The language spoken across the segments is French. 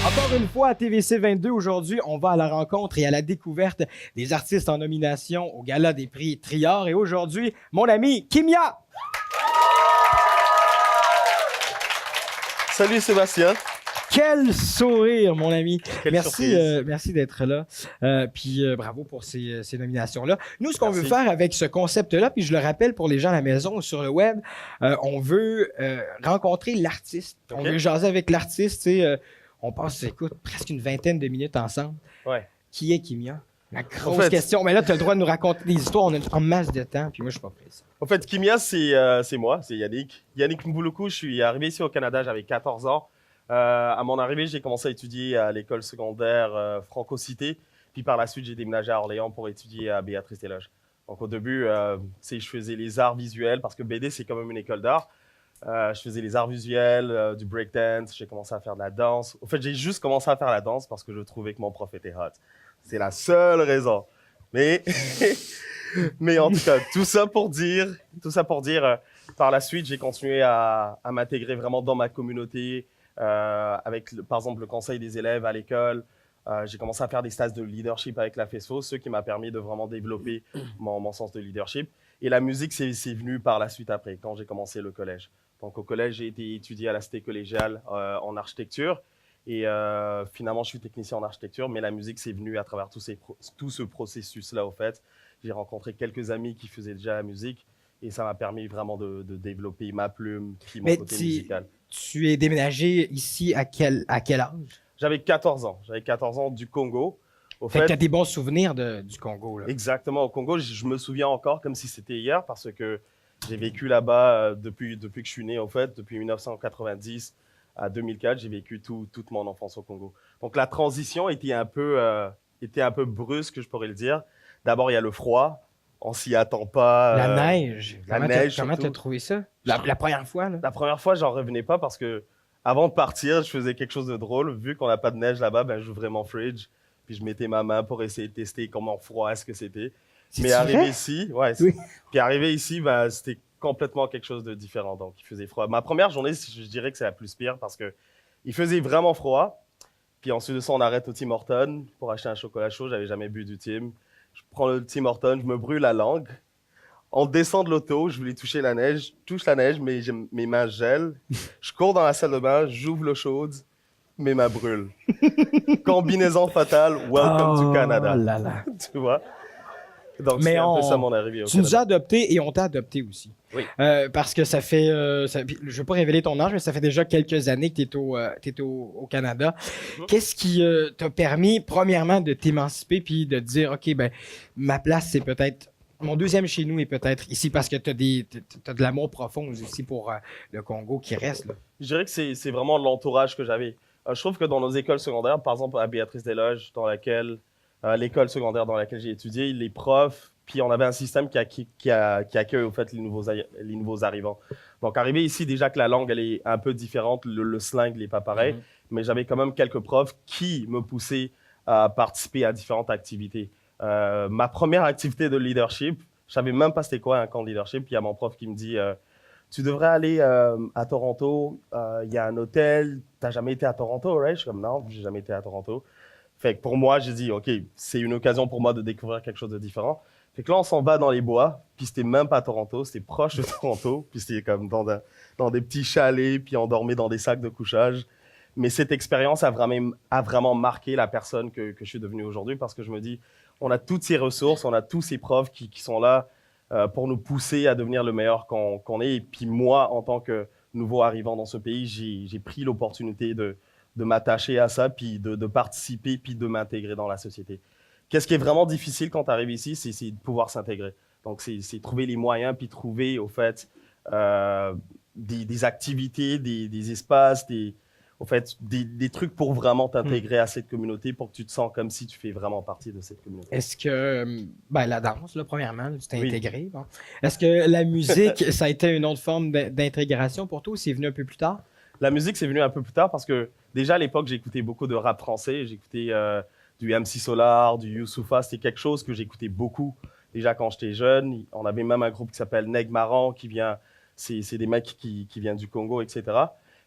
Encore une fois, à TVC 22, aujourd'hui, on va à la rencontre et à la découverte des artistes en nomination au Gala des prix Triard. Et aujourd'hui, mon ami Kimia! Salut Sébastien. Quel sourire, mon ami! Quelle Merci, surprise. merci d'être là. Puis bravo pour ces nominations-là. Nous, ce qu'on veut Merci. faire avec ce concept-là, puis je le rappelle pour les gens à la maison ou sur le web, on veut rencontrer l'artiste. On Ok. veut jaser avec l'artiste. Tu sais, on passe, écoute, presque une vingtaine de minutes ensemble. Ouais. Qui est Kimia? La grosse En fait- question. Mais là, tu as le droit de nous raconter des histoires. On a en masse de temps, puis moi, je suis pas pressé. En fait, Kimia, c'est moi, c'est Yannick. Yannick Mbouloukou, je suis arrivé ici au Canada, j'avais 14 ans. À mon arrivée, j'ai commencé à étudier à l'école secondaire Franco-Cité. Puis par la suite, j'ai déménagé à Orléans pour étudier à Béatrice-des-Loges. Donc au début, je faisais les arts visuels parce que BD, c'est quand même une école d'art. Je faisais les arts visuels, du breakdance, j'ai commencé à faire de la danse. Au fait, j'ai juste commencé à faire la danse parce que je trouvais que mon prof était hot. C'est la seule raison. Mais, mais en tout cas, tout ça pour dire, par la suite, j'ai continué à m'intégrer vraiment dans ma communauté, avec, par exemple, le conseil des élèves à l'école. J'ai commencé à faire des stages de leadership avec la FESFO, ce qui m'a permis de vraiment développer mon sens de leadership. Et la musique, c'est venu par la suite après, quand j'ai commencé le collège. Donc au collège, j'ai été étudié à la Cité collégiale en architecture. Et finalement, je suis technicien en architecture, mais la musique, c'est venu à travers tout ce processus-là, au fait. J'ai rencontré quelques amis qui faisaient déjà la musique et ça m'a permis vraiment de développer ma plume, puis mon Mais côté musical. tu es déménagé ici à quel âge? J'avais 14 ans. J'avais 14 ans du Congo. Au Fait que fait, tu as des bons souvenirs du Congo. Là. exactement, au Congo, je me souviens encore comme si c'était hier parce que j'ai vécu là-bas depuis que je suis né, en fait, depuis 1990 à 2004, j'ai vécu toute mon enfance au Congo. Donc la transition était un peu brusque, je pourrais le dire. D'abord, il y a le froid, on s'y attend pas. La neige. la Comment neige, comment surtout. t'as trouvé ça? La première fois, là? La première fois, j'en revenais pas parce que avant de partir, je faisais quelque chose de drôle. Vu qu'on n'a pas de neige là-bas, ben, j'ouvrais mon fridge, puis je mettais ma main pour essayer de tester comment froid est-ce que c'était. Mais C'est-tu arrivé vrai? ici, ouais, Oui. puis arrivé ici, ben, c'était complètement quelque chose de différent. Donc, il faisait froid. Ma première journée, je dirais que c'est la plus pire parce que il faisait vraiment froid. Puis ensuite de ça, on arrête au Tim Hortons pour acheter un chocolat chaud. J'avais jamais bu du Tim. Je prends le Tim Hortons, je me brûle la langue. On descend de l'auto, je voulais toucher la neige, touche la neige, mais mes mains gèlent. Je cours dans la salle de bain, j'ouvre l'eau chaude, mes mains brûlent. Combinaison fatale, welcome to Canada. Oh là là. Tu vois? Donc, Mais c'est un peu ça mon arrivée au tu nous as Canada. adoptés et on t'a adopté aussi. Oui. Parce que ça fait, je ne veux pas révéler ton âge, mais ça fait déjà quelques années que tu es au Canada. Mhm. Qu'est-ce qui t'a permis, premièrement, de t'émanciper puis de te dire, OK, ben, ma place, c'est peut-être. Mon deuxième chez nous est peut-être ici parce que tu as de l'amour profond aussi pour le Congo qui reste. Là. Je dirais que c'est vraiment l'entourage que j'avais. Je trouve que dans nos écoles secondaires, par exemple à Béatrice-des-Loges, l'école secondaire dans laquelle j'ai étudié, les profs, puis on avait un système qui accueille au fait les nouveaux arrivants. Donc arrivé ici, déjà que la langue elle est un peu différente, le slang n'est pas pareil, mais j'avais quand même quelques profs qui me poussaient à participer à différentes activités. Ma première activité de leadership, je savais même pas c'était quoi un camp de leadership. Puis il y a mon prof qui me dit tu devrais aller à Toronto. Il y a un hôtel. T'as jamais été à Toronto, right? Je suis comme non, j'ai jamais été à Toronto. Fait que pour moi, j'ai dit ok, c'est une occasion pour moi de découvrir quelque chose de différent. Fait que là, on s'en va dans les bois. Puis c'était même pas à Toronto, c'était proche de Toronto. Puis c'était comme dans des petits chalets. Puis on dormait dans des sacs de couchage. Mais cette expérience a vraiment marqué la personne que je suis devenu aujourd'hui parce que je me dis on a toutes ces ressources, on a tous ces profs qui sont là pour nous pousser à devenir le meilleur qu'on est. Et puis moi, en tant que nouveau arrivant dans ce pays, j'ai pris l'opportunité de m'attacher à ça, puis de participer, puis de m'intégrer dans la société. Qu'est-ce qui est vraiment difficile quand tu arrives ici, c'est de pouvoir s'intégrer. Donc, c'est trouver les moyens, puis trouver, au fait, des activités, des espaces, des trucs pour vraiment t'intégrer à cette communauté, pour que tu te sens comme si tu fais vraiment partie de cette communauté. Est-ce que, ben, la danse, là, premièrement, tu t'es Oui. intégré. Bon. Est-ce que la musique, ça a été une autre forme d'intégration pour toi ou c'est venu un peu plus tard? La musique, c'est venu un peu plus tard parce que déjà à l'époque, j'écoutais beaucoup de rap français. J'écoutais du MC Solar, du Youssoupha. C'était quelque chose que j'écoutais beaucoup déjà quand j'étais jeune. On avait même un groupe qui s'appelle Neg Marran qui vient, c'est des mecs qui viennent du Congo, etc.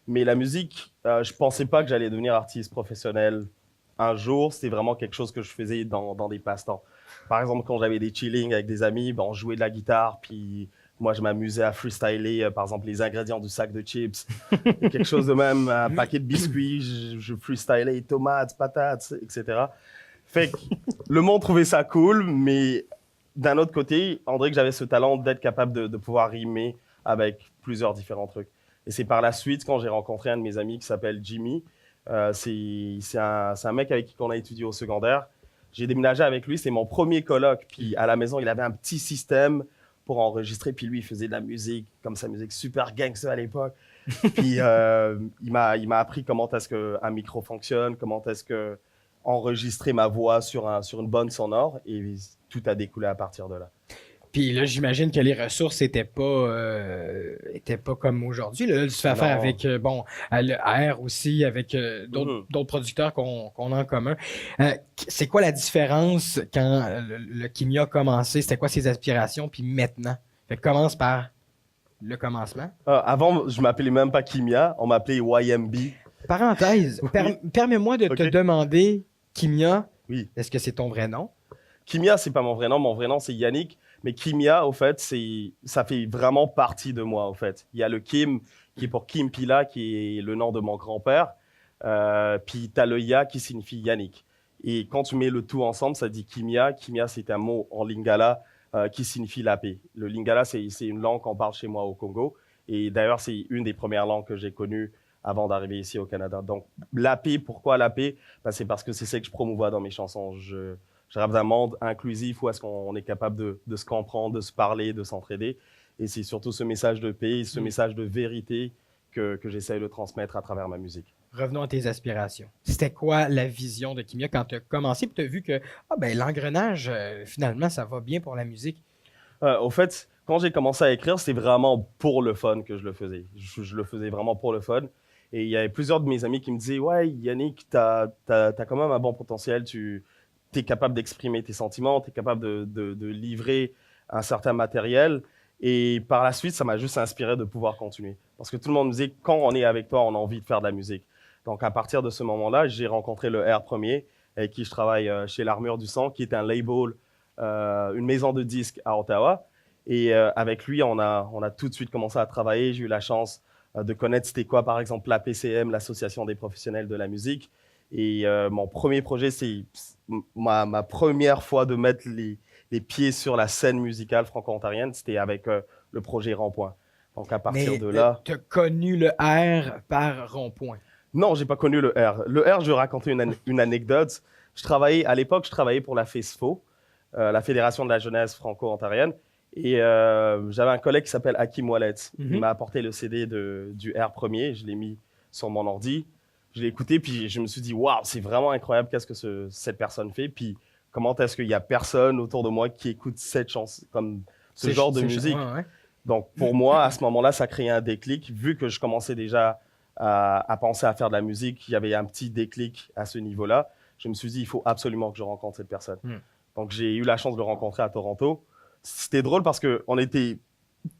Mais la musique, je pensais pas que j'allais devenir artiste professionnel un jour. C'était vraiment quelque chose que je faisais dans des passe-temps. Par exemple, quand j'avais des chillings avec des amis, ben, on jouait de la guitare, puis moi, je m'amusais à freestyler, par exemple, les ingrédients du sac de chips. Et quelque chose de même, un paquet de biscuits, je freestylais tomates, patates, etc. Fait que le monde trouvait ça cool, mais d'un autre côté, on dirait que j'avais ce talent d'être capable de pouvoir rimer avec plusieurs différents trucs. Et c'est par la suite, quand j'ai rencontré un de mes amis qui s'appelle Jimmy, c'est un mec avec qui on a étudié au secondaire. J'ai déménagé avec lui, c'est mon premier coloc. Puis à la maison, il avait un petit système pour enregistrer. Puis lui, il faisait de la musique, comme sa musique super gangster à l'époque. Puis il m'a appris comment est-ce qu'un micro fonctionne, comment est-ce que enregistrer ma voix sur une bonne sonore. Et tout a découlé à partir de là. Puis là, j'imagine que les ressources étaient pas comme aujourd'hui. Là, tu fais affaire Non. avec, bon, le R aussi, avec d'autres producteurs qu'on a en commun. C'est quoi la différence quand le Kimia a commencé? C'était quoi ses aspirations? Puis maintenant? Fait que commence par le commencement. Avant, je m'appelais même pas Kimia, on m'appelait YMB. Parenthèse, permets-moi de te Ok. demander, Kimia, Oui. est-ce que c'est ton vrai nom? Kimia, c'est pas mon vrai nom. Mon vrai nom, c'est Yannick. Mais Kimia, au fait, ça fait vraiment partie de moi, au fait. Il y a le Kim, qui est pour Kim Pila, qui est le nom de mon grand-père. Puis t'as le Ya, qui signifie Yannick. Et quand tu mets le tout ensemble, ça dit Kimia. Kimia, c'est un mot en lingala qui signifie la paix. Le lingala, c'est une langue qu'on parle chez moi au Congo. Et d'ailleurs, c'est une des premières langues que j'ai connues avant d'arriver ici au Canada. Donc, la paix, pourquoi la paix? Ben, c'est parce que c'est ça que je promouvois dans mes chansons. Je rêve d'un monde inclusif où est-ce qu'on est capable de se comprendre, de se parler, de s'entraider. Et c'est surtout ce message de paix, ce message de vérité que j'essaye de transmettre à travers ma musique. Revenons à tes aspirations. C'était quoi la vision de Kimia quand tu as commencé et tu as vu que l'engrenage, finalement, ça va bien pour la musique? Au fait, quand j'ai commencé à écrire, c'était vraiment pour le fun que je le faisais. Je le faisais vraiment pour le fun. Et il y avait plusieurs de mes amis qui me disaient « Ouais, Yannick, t'as quand même un bon potentiel. Tu es capable d'exprimer tes sentiments, tu es capable de livrer un certain matériel. » Et par la suite, ça m'a juste inspiré de pouvoir continuer. Parce que tout le monde me disait « Quand on est avec toi, on a envie de faire de la musique. » Donc à partir de ce moment-là, j'ai rencontré le R premier, avec qui je travaille chez l'Armure du Sang, qui est un label, une maison de disques à Ottawa. Et avec lui, on a tout de suite commencé à travailler. J'ai eu la chance de connaître c'était quoi, par exemple, la PCM, l'Association des professionnels de la musique. Et mon premier projet, c'est ma première fois de mettre les pieds sur la scène musicale franco-ontarienne. C'était avec le projet Rond-Point. Donc à partir de là... tu as connu le R par rond-point. Non, j'ai pas connu le R. Le R, je vais raconter une anecdote. À l'époque, je travaillais pour la FESFO, la Fédération de la jeunesse franco-ontarienne. Et j'avais un collègue qui s'appelle Hakim Wallet. Il m'a apporté le CD du R premier. Je l'ai mis sur mon ordi. Je l'ai écouté, puis je me suis dit, waouh, c'est vraiment incroyable qu'est-ce que cette personne fait. Puis comment est-ce qu'il y a personne autour de moi qui écoute cette chanson, comme ce genre de musique. Ouais. Donc pour moi, à ce moment-là, ça créait un déclic. Vu que je commençais déjà à penser à faire de la musique, il y avait un petit déclic à ce niveau-là. Je me suis dit, il faut absolument que je rencontre cette personne. Donc j'ai eu la chance de le rencontrer à Toronto. C'était drôle parce qu'on était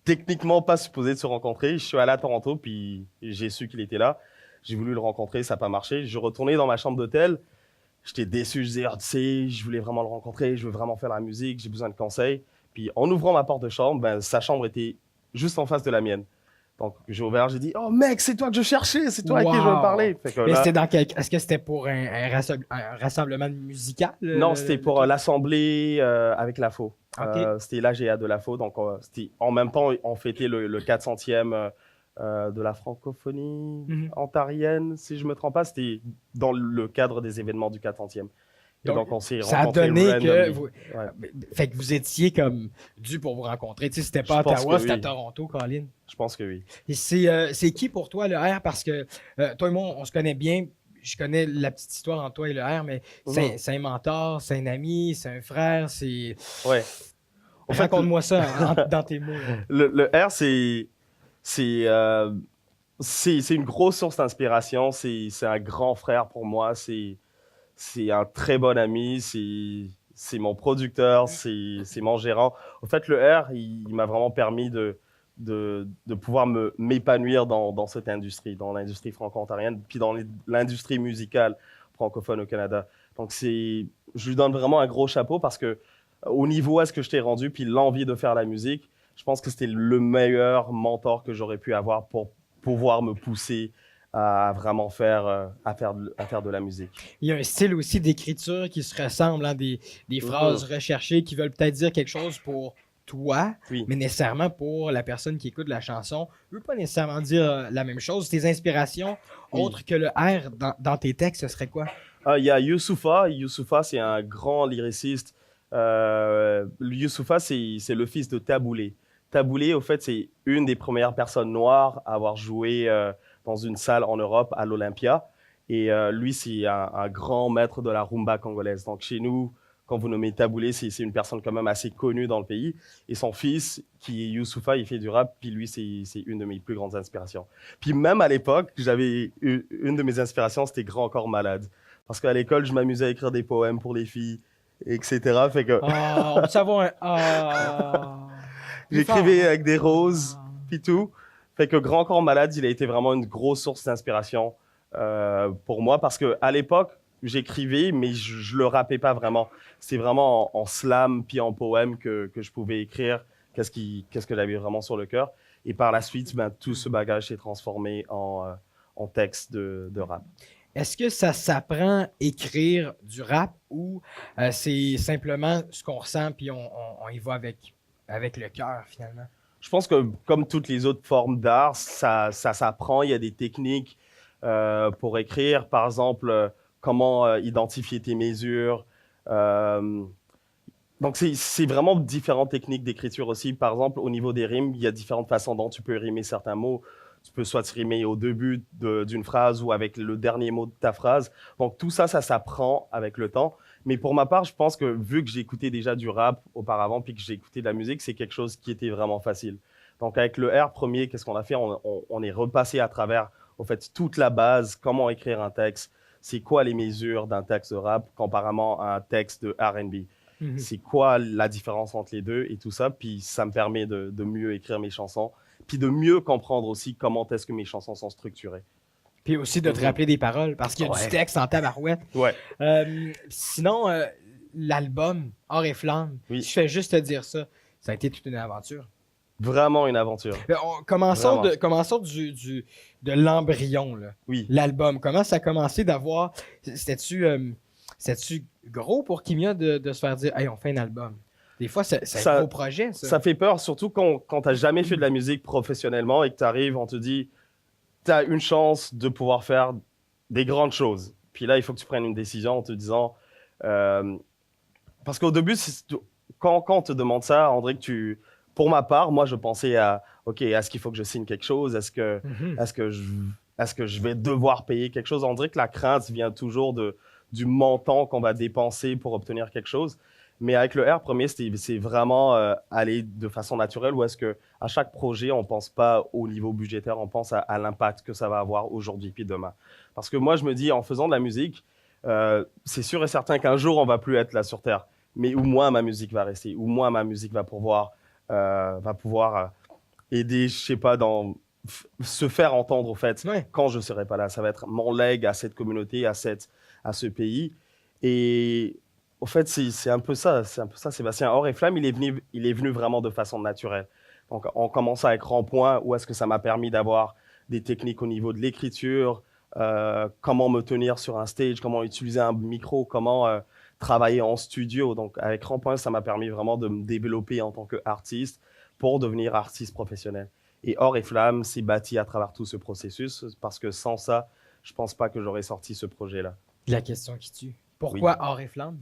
techniquement pas supposés de se rencontrer. Je suis allé à Toronto, puis j'ai su qu'il était là. J'ai voulu le rencontrer, ça n'a pas marché. Je retournais dans ma chambre d'hôtel. J'étais déçu, je disais, tu sais, je voulais vraiment le rencontrer, je veux vraiment faire la musique, j'ai besoin de conseils. Puis en ouvrant ma porte de chambre, ben, sa chambre était juste en face de la mienne. Donc j'ai ouvert, j'ai dit, oh mec, c'est toi que je cherchais, c'est toi à qui je veux parler. Fait que Mais là, est-ce que c'était pour un rassemblement musical? non, c'était pour l'assemblée avec la FO. Ok. C'était l'AGA de la FO. Donc, c'était en même temps, on fêtait le 400e de la francophonie ontarienne, si je ne me trompe pas. C'était dans le cadre des événements du 400e. Et donc on s'est ça a rencontrés donné que randomly. vous, Ouais. fait que vous étiez comme dû pour vous rencontrer. Tu sais, c'était pas à Je pense Ottawa, que c'était à oui. Toronto, Colin. Je pense que oui. Et c'est qui pour toi le R? Parce que toi et moi, on se connaît bien. Je connais la petite histoire entre toi et le R, mais c'est un mentor, c'est un ami, c'est un frère, c'est. Ouais. En fait, Raconte-moi ça dans tes mots. le R, c'est une grosse source d'inspiration. C'est un grand frère pour moi. C'est un très bon ami. C'est mon producteur. C'est mon gérant. En fait, le R, il m'a vraiment permis de de pouvoir m'épanouir dans cette industrie, dans l'industrie franco-ontarienne, puis dans l'industrie musicale francophone au Canada. Donc, je lui donne vraiment un gros chapeau parce que au niveau à ce que je t'ai rendu, puis l'envie de faire la musique, je pense que c'était le meilleur mentor que j'aurais pu avoir pour pouvoir me pousser à vraiment faire de la musique. Il y a un style aussi d'écriture qui se ressemble, hein, des phrases recherchées qui veulent peut-être dire quelque chose pour toi, Oui. mais nécessairement pour la personne qui écoute la chanson, ne veut pas nécessairement dire la même chose. Tes inspirations, autres que le R dans tes textes, ce serait quoi? Il y a Youssoupha. Youssoupha, c'est un grand lyriciste. Youssoupha, c'est le fils de Taboulé. Taboulé, au fait, c'est une des premières personnes noires à avoir joué dans une salle en Europe, à l'Olympia. Et lui, c'est un grand maître de la rumba congolaise. Donc, chez nous, quand vous nommez Taboulé, c'est une personne quand même assez connue dans le pays. Et son fils, qui est Youssoupha, il fait du rap. Puis lui, c'est une de mes plus grandes inspirations. Puis même à l'époque, une de mes inspirations, c'était Grand Corps Malade. Parce qu'à l'école, je m'amusais à écrire des poèmes pour les filles, etc. Fait que On peut savoir un j'écrivais avec des roses, puis tout. Fait que Grand Corps Malade, il a été vraiment une grosse source d'inspiration pour moi. Parce qu'à l'époque, j'écrivais, mais je le rappais pas vraiment. C'est vraiment en slam puis en poème que je pouvais écrire qu'est-ce que j'avais vraiment sur le cœur. Et par la suite, tout ce bagage s'est transformé en texte de rap. Est-ce que ça s'apprend écrire du rap ou c'est simplement ce qu'on ressent puis on y va avec le cœur finalement? Je pense que comme toutes les autres formes d'art, ça s'apprend. Il y a des techniques pour écrire. Par exemple, comment identifier tes mesures. Donc, c'est vraiment différentes techniques d'écriture aussi. Par exemple, au niveau des rimes, il y a différentes façons dont tu peux rimer certains mots. Tu peux soit rimer au début d'une phrase ou avec le dernier mot de ta phrase. Donc, tout ça, ça s'apprend avec le temps. Mais pour ma part, je pense que vu que j'écoutais déjà du rap auparavant puis que j'ai écouté de la musique, c'est quelque chose qui était vraiment facile. Donc, avec le R premier, qu'est-ce qu'on a fait? On est repassé à travers, au fait, toute la base, comment écrire un texte, c'est quoi les mesures d'un texte de rap comparément à un texte de R&B. C'est quoi la différence entre les deux et tout ça. Puis ça me permet de mieux écrire mes chansons, puis de mieux comprendre aussi comment est-ce que mes chansons sont structurées. Puis aussi de te rappeler des paroles, parce qu'il y a du texte en tabarouette. Ouais. Sinon, l'album Or et Flamme, Oui. je fais juste te dire ça, ça a été toute une aventure. Vraiment une aventure. Commençons de l'embryon, là. Oui. L'album. Comment ça a commencé d'avoir... C'était-tu gros pour Kimia de se faire dire « Hey, on fait un album ». Des fois, c'est un gros projet, ça. Ça fait peur, surtout quand tu n'as jamais fait de la musique professionnellement et que tu arrives, on te dit « Tu as une chance de pouvoir faire des grandes choses ». Puis là, il faut que tu prennes une décision en te disant... parce qu'au début, quand on te demande ça, André, pour ma part, moi, je pensais à « OK, est-ce qu'il faut que je signe quelque chose? Est-ce que je vais devoir payer quelque chose? » On dirait que la crainte vient toujours du montant qu'on va dépenser pour obtenir quelque chose. Mais avec le R premier, c'est vraiment aller de façon naturelle où est-ce qu'à chaque projet, on ne pense pas au niveau budgétaire, on pense à l'impact que ça va avoir aujourd'hui puis demain. Parce que moi, je me dis, en faisant de la musique, c'est sûr et certain qu'un jour, on ne va plus être là sur Terre. Mais au moins, ma musique va rester, au moins, ma musique va pouvoir aider, je sais pas, se faire entendre, au fait, quand je ne serai pas là. Ça va être mon legs à cette communauté, à ce pays. Et au fait, c'est un peu ça. Sébastien. Or et Flamme, il est venu vraiment de façon naturelle. Donc, on commence avec Rond-Point, où est-ce que ça m'a permis d'avoir des techniques au niveau de l'écriture, comment me tenir sur un stage, comment utiliser un micro, comment travailler en studio. Donc, avec Rond-Point, ça m'a permis vraiment de me développer en tant qu'artiste pour devenir artiste professionnel. Et Or et Flamme s'est bâti à travers tout ce processus, parce que sans ça, je pense pas que j'aurais sorti ce projet-là. La question qui tue. Pourquoi Or et Flamme?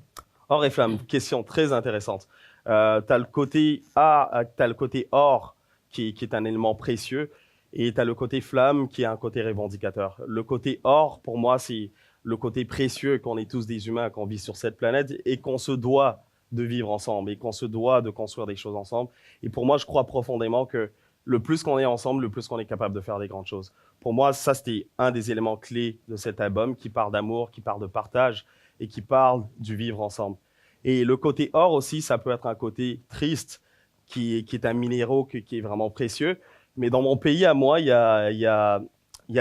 Or et Flamme, question très intéressante. Tu as le côté t'as le côté or qui est un élément précieux, et tu as le côté flamme qui est un côté revendicateur. Le côté or, pour moi, c'est le côté précieux qu'on est tous des humains, qu'on vit sur cette planète et qu'on se doit de vivre ensemble et qu'on se doit de construire des choses ensemble. Et pour moi, je crois profondément que le plus qu'on est ensemble, le plus qu'on est capable de faire des grandes choses. Pour moi, ça, c'était un des éléments clés de cet album qui parle d'amour, qui parle de partage et qui parle du vivre ensemble. Et le côté or aussi, ça peut être un côté triste, qui est un minéraux qui est vraiment précieux. Mais dans mon pays, à moi, il y a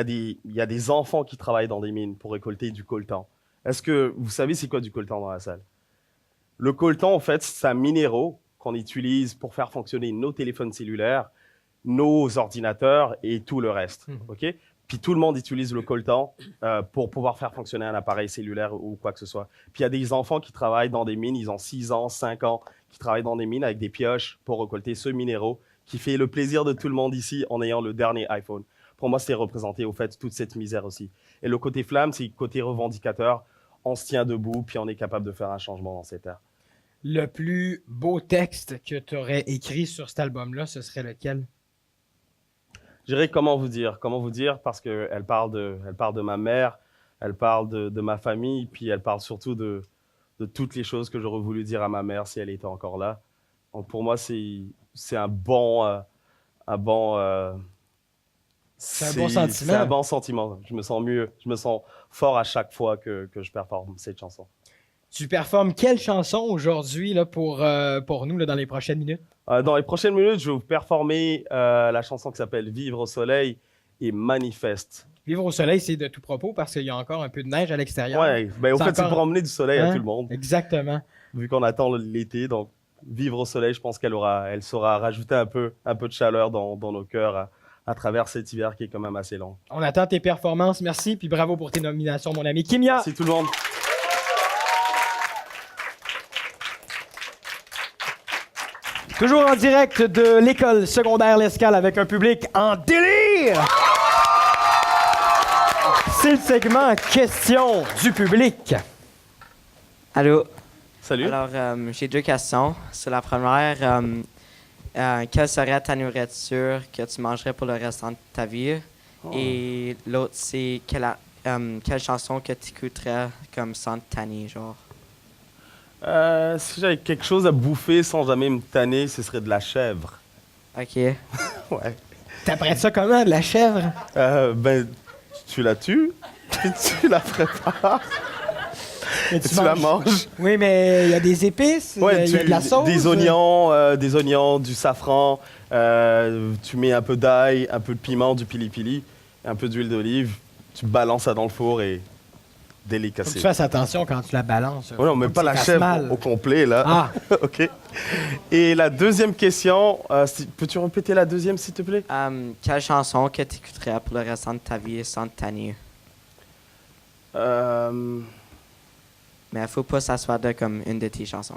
des enfants qui travaillent dans des mines pour récolter du coltan. Est-ce que vous savez c'est quoi du coltan dans la salle? Le coltan, en fait, c'est un minéraux qu'on utilise pour faire fonctionner nos téléphones cellulaires, nos ordinateurs et tout le reste. OK? Puis tout le monde utilise le coltan pour pouvoir faire fonctionner un appareil cellulaire ou quoi que ce soit. Puis il y a des enfants qui travaillent dans des mines, ils ont 6 ans, 5 ans, qui travaillent dans des mines avec des pioches pour récolter ce minéraux qui fait le plaisir de tout le monde ici en ayant le dernier iPhone. Pour moi, c'est représenter au fait toute cette misère aussi. Et le côté flamme, c'est le côté revendicateur. On se tient debout, puis on est capable de faire un changement dans cette terre. Le plus beau texte que tu aurais écrit sur cet album-là, ce serait lequel? Je dirais comment vous dire, parce qu'elle parle de ma mère, elle parle de ma famille, puis elle parle surtout de toutes les choses que j'aurais voulu dire à ma mère si elle était encore là. Donc pour moi, c'est un bon C'est un bon sentiment. C'est un bon sentiment. Je me sens mieux, je me sens fort à chaque fois que je performe cette chanson. Tu performes quelle chanson aujourd'hui là, pour nous là, dans les prochaines minutes? Dans les prochaines minutes, je vais vous performer la chanson qui s'appelle Vivre au soleil et Manifeste. Vivre au soleil, c'est de tout propos parce qu'il y a encore un peu de neige à l'extérieur. Ouais, ben, au fait, c'est pour emmener du soleil à tout le monde. Exactement. Vu qu'on attend l'été, donc Vivre au soleil, je pense qu'elle saura rajouter un peu de chaleur dans nos cœurs à travers cet hiver qui est quand même assez long. On attend tes performances. Merci, puis bravo pour tes nominations, mon ami Kimia. Merci tout le monde. Toujours en direct de l'école secondaire L'Escale avec un public en délire. C'est le segment Questions du public. Allô? Salut. Alors, j'ai 2 questions. C'est la première. Quelle serait ta nourriture que tu mangerais pour le restant de ta vie? Oh. Et l'autre, c'est quelle chanson que tu écouterais comme sans te tanner, genre? Si j'avais quelque chose à bouffer sans jamais me tanner, ce serait de la chèvre. OK. Ouais. T'apprêtes ça comment, de la chèvre? Ben, tu la tues, puis tu la prépares, et tu la manges. Oui, mais il y a des épices, ouais, il y a de la sauce. Des oignons, du safran, tu mets un peu d'ail, un peu de piment, du pili-pili, un peu d'huile d'olive, tu balances ça dans le four et délicaté. Faut que tu fasses attention quand tu la balances. Ouais, on met pas la chèvre au complet, là. Ah! OK. Et la deuxième question, peux-tu répéter la deuxième, s'il te plaît? Quelle chanson que tu écouterais pour le restant de ta vie sans te tanner? Mais il faut pas s'asseoir de comme une de tes chansons.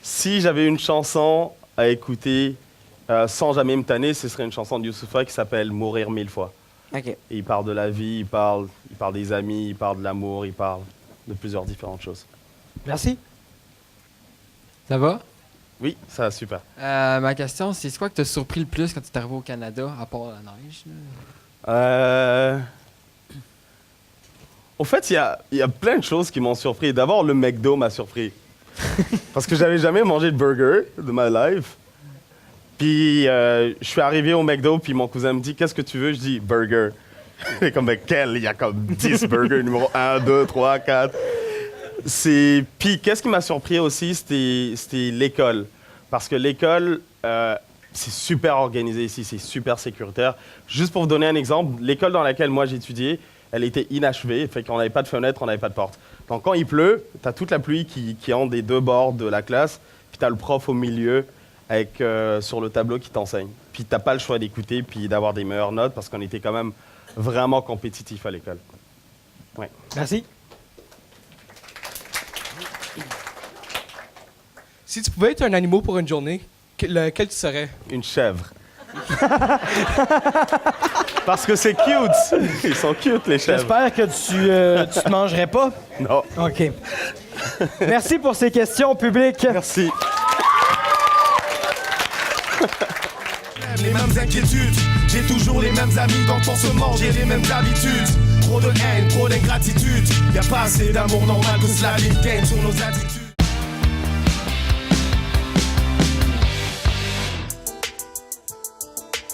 Si j'avais une chanson à écouter sans jamais me tanner, ce serait une chanson de Youssoupha qui s'appelle « Mourir 1000 fois ». OK. Et il parle de la vie, il parle des amis, il parle de l'amour, il parle de plusieurs différentes choses. Merci. Ça va? Oui, ça va super. Ma question, c'est quoi que t'as surpris le plus quand tu es arrivé au Canada, à part la neige? Là? En fait, il y a plein de choses qui m'ont surpris. D'abord, le McDo m'a surpris. Parce que j'avais jamais mangé de burger de ma life. Puis, je suis arrivé au McDo, puis mon cousin me dit « Qu'est-ce que tu veux? » Je dis « Burger. » Il est comme « Mais quel? Il y a comme 10 burgers, numéro 1, 2, 3, 4. » Puis, qu'est-ce qui m'a surpris aussi, c'était l'école. Parce que l'école, c'est super organisé ici, c'est super sécuritaire. Juste pour vous donner un exemple, l'école dans laquelle moi j'ai étudié, elle était inachevée, fait qu'on n'avait pas de fenêtre, on n'avait pas de porte. Donc quand il pleut, tu as toute la pluie qui entre des deux bords de la classe, puis tu as le prof au milieu avec sur le tableau qui t'enseigne. Puis tu n'as pas le choix d'écouter puis d'avoir des meilleures notes parce qu'on était quand même vraiment compétitifs à l'école. Ouais. Merci. Si tu pouvais être un animal pour une journée, lequel tu serais? Une chèvre. Parce que c'est cute. Ils sont cute, les chèvres. J'espère que tu te mangerais pas. Non. OK. Merci pour ces questions publiques. Merci. Les mêmes inquiétudes, j'ai toujours les mêmes amis dans le pansement, j'ai les mêmes habitudes. Trop de haine, trop d'ingratitude, y a pas assez d'amour normal que cela gagne sur nos attitudes.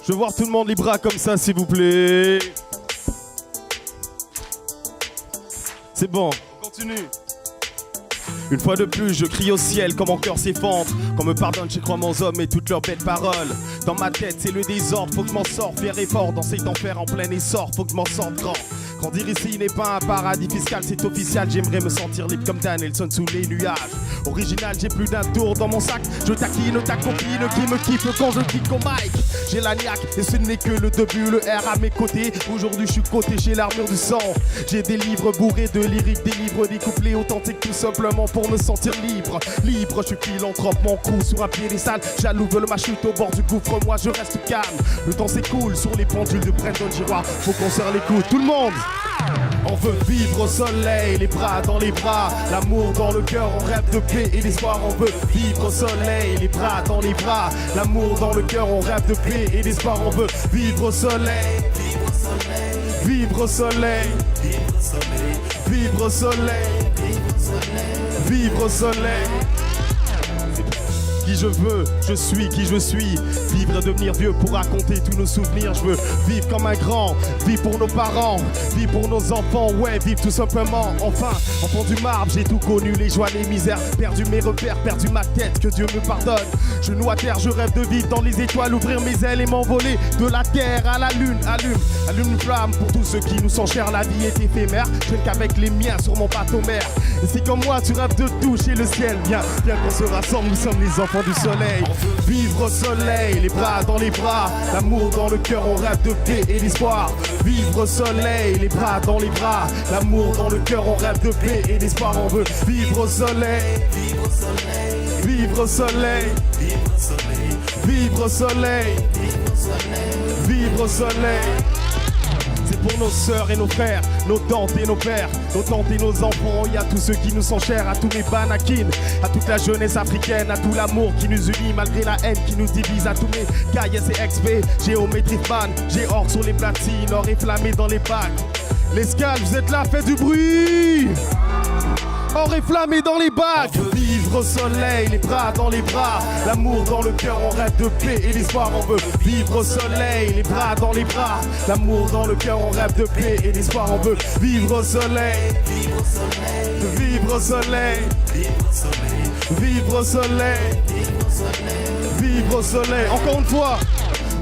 Je veux voir tout le monde les bras comme ça, s'il vous plaît. C'est bon. Continue. Une fois de plus, je crie au ciel quand mon cœur s'effondre. Qu'on me pardonne, je crois aux hommes et toutes leurs belles paroles. Dans ma tête, c'est le désordre, faut que je m'en sorte. Fier et fort dans cet enfer en plein essor, faut que je m'en sorte grand. Grandir ici n'est pas un paradis fiscal, c'est officiel. J'aimerais me sentir libre comme Danielson sous les nuages. Original, j'ai plus d'un tour dans mon sac. Je taquine ta copine qui me kiffe quand je kick au mic. J'ai la niaque et ce n'est que le début, le R à mes côtés. Aujourd'hui je suis coté chez l'armure du sang. J'ai des livres bourrés de lyriques, des livres, des couplets authentiques tout simplement pour me sentir libre. Libre, je suis philanthrope, mon cou sur un piédestal. Jaloux veulent ma chute au bord du gouffre, moi je reste calme. Le temps s'écoule sur les pendules de Brandon Giroir. Faut qu'on serre les coudes, tout le monde. On veut vivre au soleil, les bras dans les bras, l'amour dans le cœur, on rêve de paix et d'espoir. On veut vivre au soleil, les bras dans les bras, l'amour dans le cœur, on rêve de paix et d'espoir. On veut vivre au soleil, vivre au soleil, vivre au soleil, vivre au soleil. Qui je veux, je suis qui je suis. Vivre et devenir vieux pour raconter tous nos souvenirs. Je veux vivre comme un grand, vivre pour nos parents, vivre pour nos enfants, ouais, vivre tout simplement. Enfin, enfant du marbre, j'ai tout connu, les joies, les misères. Perdu mes repères, perdu ma tête, que Dieu me pardonne. Genoux à terre, je rêve de vivre dans les étoiles, ouvrir mes ailes et m'envoler de la terre à la lune. Allume une flamme pour tous ceux qui nous sont chers. La vie est éphémère, je ne qu'avec les miens sur mon bateau mer. Et si comme moi tu rêves de toucher le ciel, viens qu'on se rassemble, nous sommes les enfants du soleil. Vivre au soleil, les bras dans les bras, l'amour dans le cœur, on rêve de paix et d'espoir. Vivre au soleil, les bras dans les bras, l'amour dans le cœur, on rêve de paix et d'espoir. On veut vivre au soleil, vivre au soleil, vivre au soleil, vivre au soleil, vivre au soleil. C'est pour nos sœurs et nos frères, nos tantes et nos pères, nos tantes et nos enfants. Il y a tous ceux qui nous sont chers, à tous mes banakines, à toute la jeunesse africaine, à tout l'amour qui nous unit malgré la haine qui nous divise, à tous mes KS et XP, géométrie fan, j'ai or sur les platines, or enflammé dans les bacs. L'escale, vous êtes là, faites du bruit. Or enflammé dans les bacs. On veut vivre au soleil, les bras dans les bras, l'amour dans le cœur, on rêve de paix et d'espoir. On veut vivre au soleil, les bras dans les bras, l'amour dans le cœur, on rêve de paix et d'espoir. On veut vivre au soleil, vivre au soleil, vivre au soleil, vivre au soleil, vivre au soleil. Encore une fois.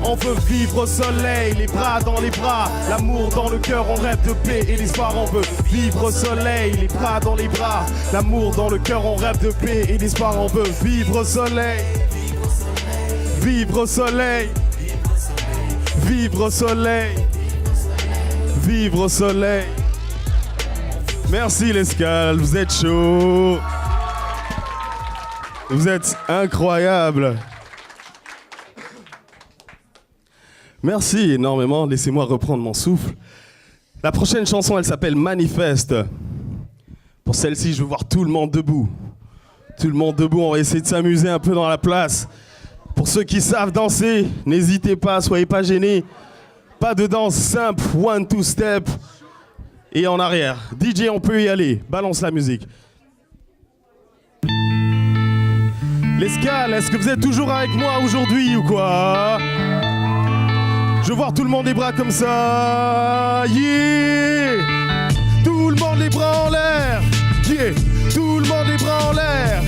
On veut vivre au soleil, les bras dans les bras, l'amour dans le cœur, on rêve de paix et d'espoir. On veut vivre au soleil, les bras dans les bras, l'amour dans le cœur, on rêve de paix et d'espoir. On veut vivre au soleil, vivre au soleil, vivre au soleil, vivre au soleil. Merci l'escale, vous êtes chaud, vous êtes incroyable. Merci énormément, laissez-moi reprendre mon souffle. La prochaine chanson, elle s'appelle Manifeste. Pour celle-ci, je veux voir tout le monde debout. Tout le monde debout, on va essayer de s'amuser un peu dans la place. Pour ceux qui savent danser, n'hésitez pas, soyez pas gênés. Pas de danse simple, 1-2 step. Et en arrière. DJ, on peut y aller, balance la musique. L'escale, est-ce que vous êtes toujours avec moi aujourd'hui ou quoi ? Je veux voir tout le monde les bras comme ça. Yeah! Tout le monde les bras en l'air. Yeah! Tout le monde les bras en l'air.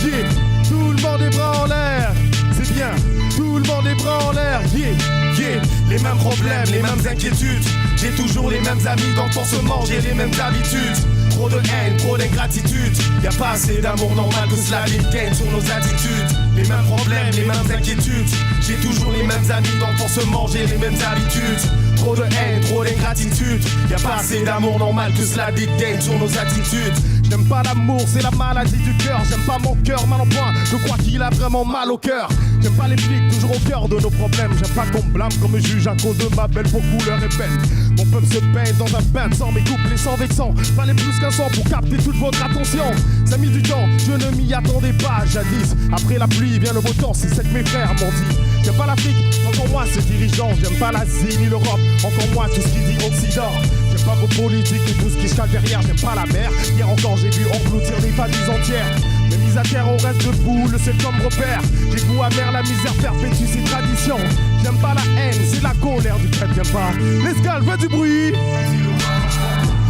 Yeah! Tout le monde les bras en l'air. C'est bien. Tout le monde les bras en l'air. Yeah! Yeah! Les mêmes problèmes, les mêmes inquiétudes. J'ai toujours les mêmes amis dans le forcément, j'ai les mêmes habitudes. Trop de haine, trop d'ingratitude. Y'a pas assez d'amour normal que cela gagne sur nos attitudes. Les mêmes problèmes, les mêmes inquiétudes. J'ai toujours les mêmes amis dans le forcément, j'ai les mêmes habitudes. Trop de haine, trop d'ingratitude. Y'a pas assez d'amour normal que cela gagne sur nos attitudes. J'aime pas l'amour, c'est la maladie du cœur. J'aime pas mon cœur, mal en point. Je crois qu'il a vraiment mal au cœur. J'aime pas les flics, toujours au cœur de nos problèmes. J'aime pas qu'on me blâme, qu'on me juge à cause de ma belle peau couleur et peine. Mon peuple se baigne dans un bain de sang, mes couplets sans vexant. Fallait plus qu'un sang pour capter toute votre attention. Ça a mis du temps, je ne m'y attendais pas jadis. Après la pluie vient le beau temps, c'est ce que mes frères m'ont dit. J'aime pas l'Afrique, encore moins ses dirigeants. J'aime pas l'Asie ni l'Europe, encore moins tout ce qui dit Occident. J'aime pas vos politiques et tout ce qui se cache derrière. J'aime pas la mer, hier encore j'ai vu engloutir des familles entières. Mais mis à terre on reste debout, le seul comme repère. J'ai goût amer, la misère perpétue ses traditions. J'aime pas la haine, c'est la colère du peuple, j'aime pas. L'escale, fais du bruit.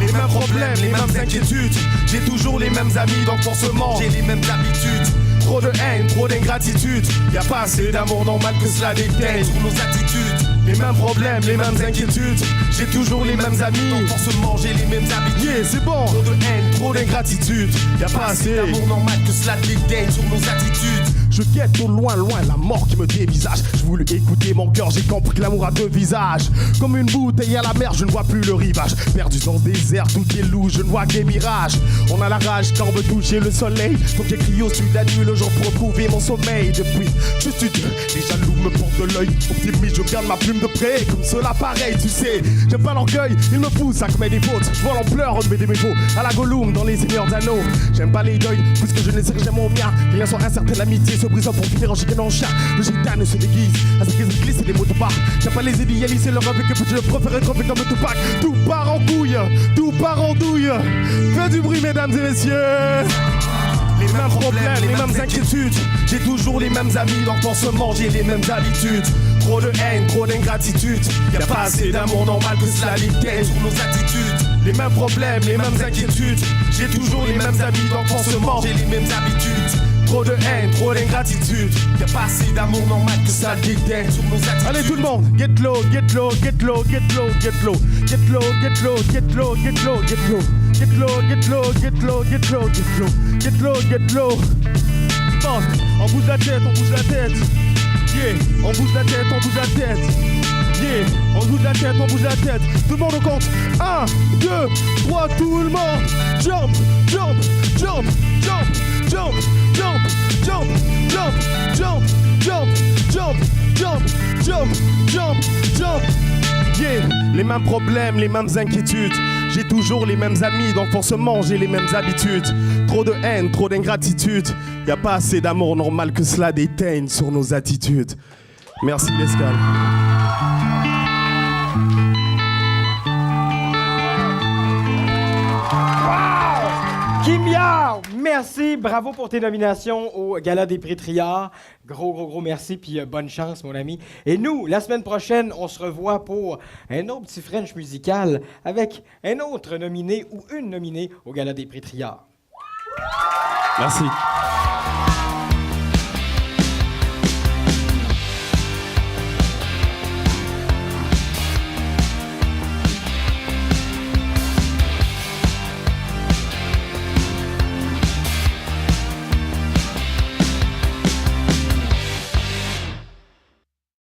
Les mêmes problèmes. problèmes, les mêmes inquiétudes. J'ai toujours les mêmes amis, donc forcément j'ai les mêmes habitudes. Trop de haine, trop d'ingratitude. Y'a pas assez d'amour normal que cela déteigne sur nos attitudes. Les mêmes problèmes, les mêmes inquiétudes. J'ai toujours les mêmes amis, donc forcément j'ai les mêmes habitudes. Yeah, c'est bon. Trop de haine, trop d'ingratitude. Y'a pas assez d'amour normal que cela déteigne sur nos attitudes. Je guette au loin, loin la mort qui me dévisage. Je voulais écouter mon cœur, j'ai compris que l'amour a deux visages. Comme une bouteille à la mer, je ne vois plus le rivage. Perdu dans ce désert, tout est loup, je ne vois que des mirages. On a la rage quand on veut toucher le soleil. Donc j'écris au sud la nuit, le jour pour retrouver mon sommeil. Depuis, je suis Dieu, les jaloux me portent de l'œil. Optimiste, je garde ma plume de près, comme cela pareil, tu sais. J'aime pas l'orgueil, il me pousse à commettre des fautes. Je vois l'ampleur de mes défauts, à la Gollum dans les Seigneurs d'Anneaux. J'aime pas les deuils, puisque je ne sais que j'aime mon mien. Les liens sont incertains, l'amitié se brise pour finir en chicane en chien. Le gitane se déguise, à ce qu'ils glissent et des mots de part. J'aime pas les idéalistes et leur avec que je préfère être comme de Tupac. Tout part en couille, tout part en douille. Faites du bruit, mesdames et messieurs. Les mêmes problèmes, les mêmes inquiétudes. J'ai toujours les mêmes amis, donc forcément j'ai les mêmes habitudes. Trop de haine, trop d'ingratitude. Y'a pas assez d'amour normal que cela déteigne sur nos attitudes. Les mêmes problèmes, les mêmes inquiétudes. J'ai toujours les mêmes amis, donc forcément j'ai les mêmes habitudes. Trop de haine, trop d'ingratitude. Y'a pas assez d'amour normal que ça déteigne sur nos attitudes. Allez tout le monde, get low, get low, get low, get low, get low, get low, get low, get low, get low, get low, get low, get low, get low, get low, get low, get low, get low. Bon, on bouge la tête, on bouge la tête. Yeah, on bouge la tête, on bouge la tête. Yeah, on bouge la tête, on bouge la tête. Tout le monde au compte. 1, 2, 3, tout le monde. Jump, jump, jump, jump, jump, jump, jump, jump, jump, jump, jump, jump, jump, jump, jump. Yeah, les mêmes problèmes, les mêmes inquiétudes. J'ai toujours les mêmes amis, donc forcément j'ai les mêmes habitudes. Trop de haine, trop d'ingratitude. Y'a pas assez d'amour normal que cela déteigne sur nos attitudes. Merci l'escale. Kimia, merci, bravo pour tes nominations au Gala des Prix Triard. Gros merci, puis bonne chance, mon ami. Et nous, la semaine prochaine, on se revoit pour un autre petit French musical avec un autre nominé ou une nominée au Gala des Prix Triard. Merci.